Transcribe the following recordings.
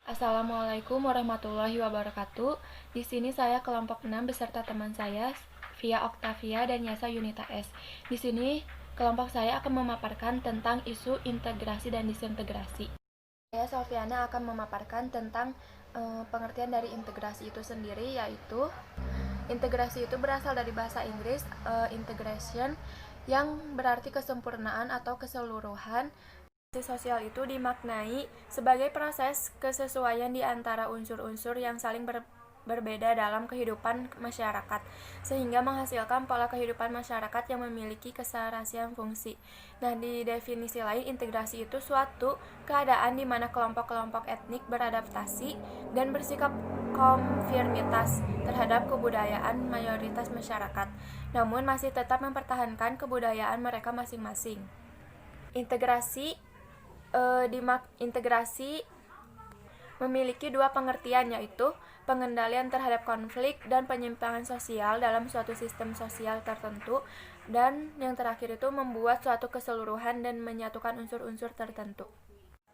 Assalamualaikum warahmatullahi wabarakatuh. Di sini saya kelompok 6 beserta teman saya, Via Octavia dan Yasa Yunita S. Di sini kelompok saya akan memaparkan tentang isu integrasi dan disintegrasi. Saya Sofiana akan memaparkan tentang pengertian dari integrasi itu sendiri, yaitu integrasi itu berasal dari bahasa Inggris integration, yang berarti kesempurnaan atau keseluruhan. Sosial itu dimaknai sebagai proses kesesuaian di antara unsur-unsur yang saling berbeda dalam kehidupan masyarakat, sehingga menghasilkan pola kehidupan masyarakat yang memiliki keserasian fungsi. Nah, di definisi lain, integrasi itu suatu keadaan di mana kelompok-kelompok etnik beradaptasi dan bersikap konformitas terhadap kebudayaan mayoritas masyarakat, namun masih tetap mempertahankan kebudayaan mereka masing-masing. Integrasi memiliki dua pengertian, yaitu pengendalian terhadap konflik dan penyimpangan sosial dalam suatu sistem sosial tertentu, dan yang terakhir itu membuat suatu keseluruhan dan menyatukan unsur-unsur tertentu.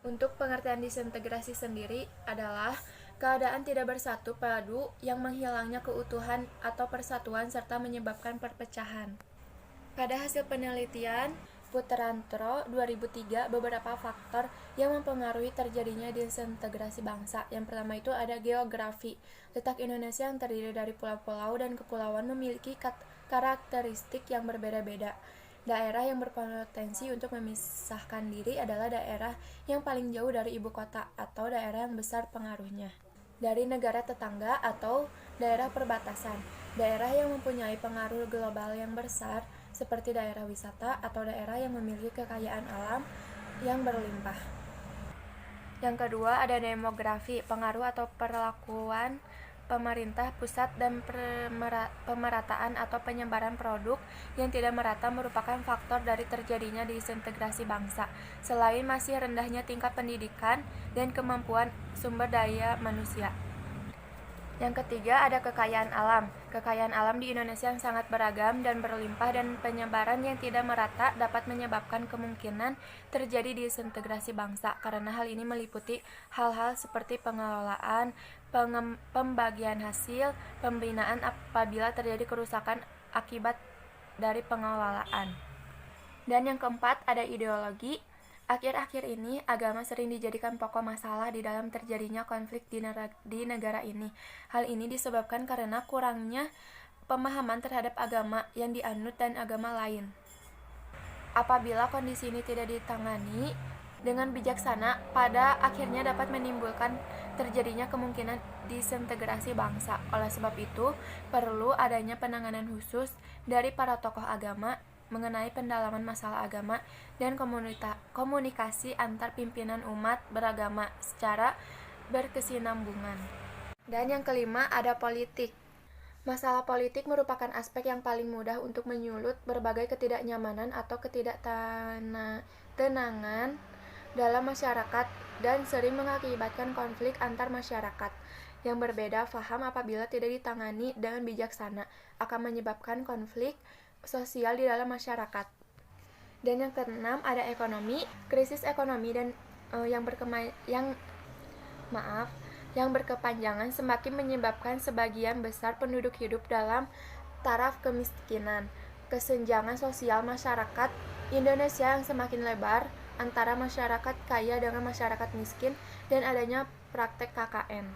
Untuk pengertian disintegrasi sendiri adalah keadaan tidak bersatu padu yang menghilangnya keutuhan atau persatuan serta menyebabkan perpecahan. Pada hasil penelitian Putranto 2003, beberapa faktor yang mempengaruhi terjadinya disintegrasi bangsa. Yang pertama itu ada geografi. Letak Indonesia yang terdiri dari pulau-pulau dan kepulauan memiliki karakteristik yang berbeda-beda. Daerah yang berpotensi untuk memisahkan diri adalah daerah yang paling jauh dari ibu kota atau daerah yang besar pengaruhnya dari negara tetangga atau daerah perbatasan. Daerah yang mempunyai pengaruh global yang besar seperti daerah wisata atau daerah yang memiliki kekayaan alam yang berlimpah. Yang kedua ada demografi, pengaruh atau perlakuan pemerintah pusat dan pemerataan atau penyebaran produk yang tidak merata merupakan faktor dari terjadinya disintegrasi bangsa. Selain masih rendahnya tingkat pendidikan dan kemampuan sumber daya manusia. Yang ketiga ada kekayaan alam. Kekayaan alam di Indonesia yang sangat beragam dan berlimpah, dan penyebaran yang tidak merata dapat menyebabkan kemungkinan terjadi disintegrasi bangsa, karena hal ini meliputi hal-hal seperti pengelolaan, pembagian hasil, pembinaan apabila terjadi kerusakan akibat dari pengelolaan. Dan yang keempat ada ideologi. Akhir-akhir ini, agama sering dijadikan pokok masalah di dalam terjadinya konflik di negara ini. Hal ini disebabkan karena kurangnya pemahaman terhadap agama yang dianut dan agama lain. Apabila kondisi ini tidak ditangani dengan bijaksana, pada akhirnya dapat menimbulkan terjadinya kemungkinan disintegrasi bangsa. Oleh sebab itu, perlu adanya penanganan khusus dari para tokoh agama mengenai pendalaman masalah agama dan komunikasi antar pimpinan umat beragama secara berkesinambungan. Dan yang kelima ada politik. Masalah politik merupakan aspek yang paling mudah untuk menyulut berbagai ketidaknyamanan atau ketidaktenangan dalam masyarakat dan sering mengakibatkan konflik antar masyarakat yang berbeda faham. Apabila tidak ditangani dengan bijaksana, akan menyebabkan konflik sosial di dalam masyarakat. Dan yang keenam ada ekonomi. Krisis ekonomi dan yang berkepanjangan semakin menyebabkan sebagian besar penduduk hidup dalam taraf kemiskinan. Kesenjangan sosial masyarakat Indonesia yang semakin lebar antara masyarakat kaya dengan masyarakat miskin, dan adanya praktek KKN.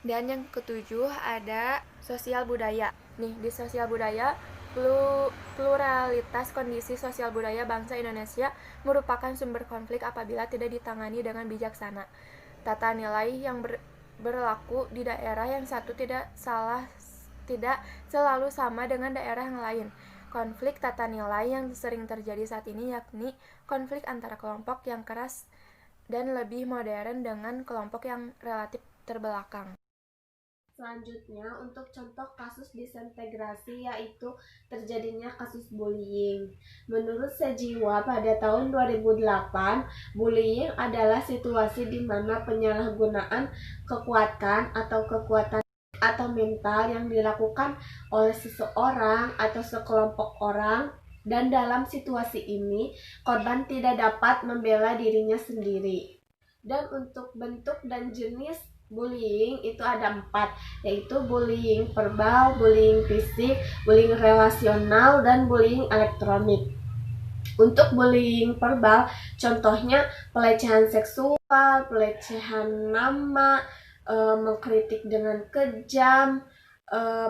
Dan yang ketujuh ada sosial budaya. Nih, di sosial budaya, pluralitas kondisi sosial budaya bangsa Indonesia merupakan sumber konflik apabila tidak ditangani dengan bijaksana. Tata nilai yang berlaku di daerah yang satu tidak selalu sama dengan daerah yang lain. Konflik tata nilai yang sering terjadi saat ini yakni konflik antara kelompok yang keras dan lebih modern dengan kelompok yang relatif terbelakang. Selanjutnya, untuk contoh kasus disintegrasi yaitu terjadinya kasus bullying. Menurut Sejiwa pada tahun 2008, bullying adalah situasi di mana penyalahgunaan kekuatan atau mental yang dilakukan oleh seseorang atau sekelompok orang, dan dalam situasi ini korban tidak dapat membela dirinya sendiri. Dan untuk bentuk dan jenis bullying itu ada 4, yaitu bullying verbal, bullying fisik, bullying relasional, dan bullying elektronik. Untuk bullying verbal, contohnya pelecehan seksual, pelecehan nama, mengkritik dengan kejam,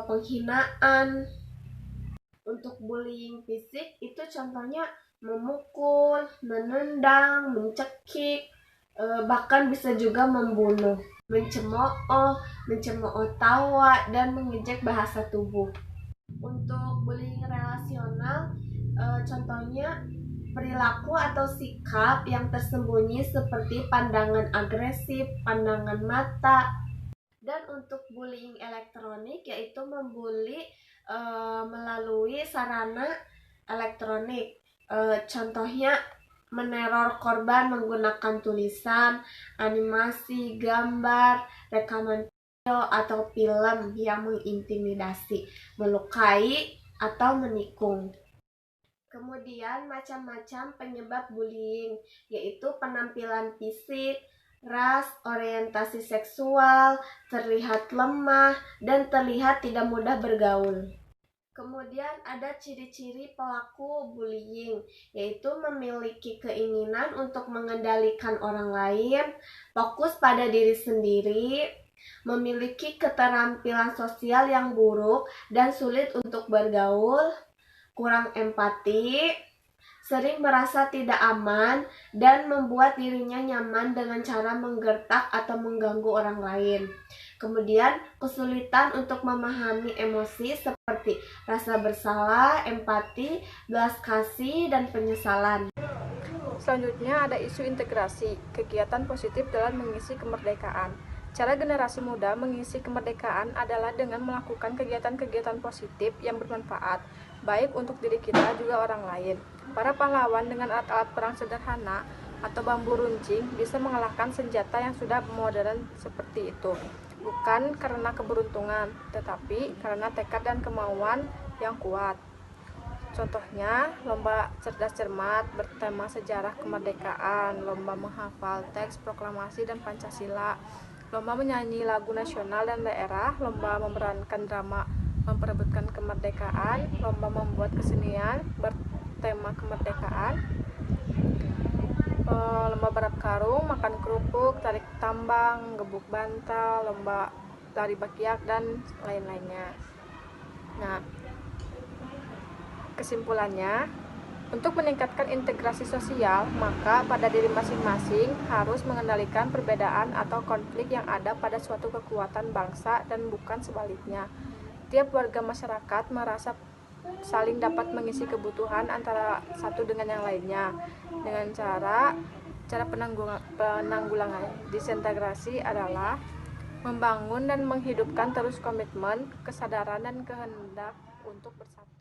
penghinaan. Untuk bullying fisik itu contohnya memukul, menendang, mencekik, bahkan bisa juga membunuh, mencemooh tawa, dan mengejek bahasa tubuh. Untuk bullying relasional, contohnya perilaku atau sikap yang tersembunyi seperti pandangan agresif, pandangan mata. Dan untuk bullying elektronik, yaitu membuli melalui sarana elektronik. Contohnya meneror korban menggunakan tulisan, animasi, gambar, rekaman video, atau film yang mengintimidasi, melukai, atau menikung. Kemudian macam-macam penyebab bullying, yaitu penampilan fisik, ras, orientasi seksual, terlihat lemah, dan terlihat tidak mudah bergaul. Kemudian ada ciri-ciri pelaku bullying, yaitu memiliki keinginan untuk mengendalikan orang lain, fokus pada diri sendiri, memiliki keterampilan sosial yang buruk dan sulit untuk bergaul, kurang empati, sering merasa tidak aman, dan membuat dirinya nyaman dengan cara menggertak atau mengganggu orang lain. Kemudian, kesulitan untuk memahami emosi seperti rasa bersalah, empati, belas kasih, dan penyesalan. Selanjutnya ada isu integrasi, kegiatan positif dalam mengisi kemerdekaan. Cara generasi muda mengisi kemerdekaan adalah dengan melakukan kegiatan-kegiatan positif yang bermanfaat, baik untuk diri kita juga orang lain. Para pahlawan dengan alat-alat perang sederhana atau bambu runcing bisa mengalahkan senjata yang sudah modern seperti itu. Bukan karena keberuntungan, tetapi karena tekad dan kemauan yang kuat. Contohnya, lomba cerdas cermat bertema sejarah kemerdekaan, lomba menghafal teks proklamasi dan Pancasila, lomba menyanyi lagu nasional dan daerah, lomba memerankan drama memperebutkan kemerdekaan, lomba membuat kesenian bertema kemerdekaan, lomba balap karung, makan kerupuk, tarik tambang, gebuk bantal, lomba lari bakyak, dan lain-lainnya. Nah, kesimpulannya, untuk meningkatkan integrasi sosial, maka pada diri masing-masing harus mengendalikan perbedaan atau konflik yang ada pada suatu kekuatan bangsa dan bukan sebaliknya. Tiap warga masyarakat merasa saling dapat mengisi kebutuhan antara satu dengan yang lainnya dengan cara penanggulangan disintegrasi adalah membangun dan menghidupkan terus komitmen, kesadaran, dan kehendak untuk bersatu.